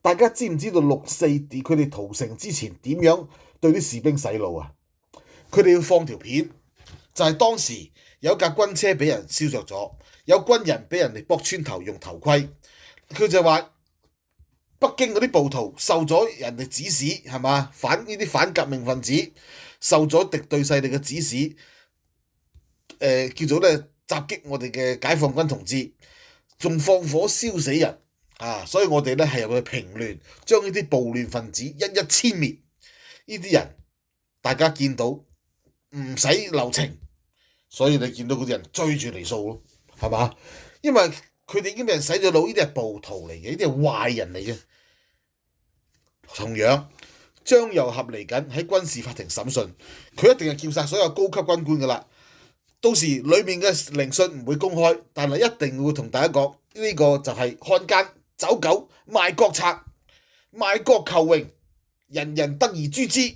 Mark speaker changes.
Speaker 1: 大家知唔知道6·4佢哋屠城之前點樣對啲士兵洗腦啊？佢哋要放條片，就係當時有架軍車俾人燒着咗，有軍人俾人哋剝穿頭用頭盔。佢就話北京嗰啲暴徒受咗人哋指使，係嘛？呢啲反革命分子受咗敵對勢力嘅指使，叫做咧襲擊我哋嘅解放軍同志，仲放火燒死人啊！所以我哋咧係入去平亂，將呢啲暴亂分子一一殲滅。呢啲人大家見到唔使留情，所以你見到嗰啲人追住嚟掃咯，係嘛？因為佢哋已經俾人洗咗腦，呢啲係暴徒嚟嘅，呢啲係壞人嚟嘅。同樣，張又俠嚟緊喺軍事法庭審訊，佢一定係叫晒所有高級軍官噶啦。到時裡面嘅聆訊唔會公開，但係一定會同大家講呢個就係漢奸、走狗、賣國賊、賣國求榮，人人得而誅之。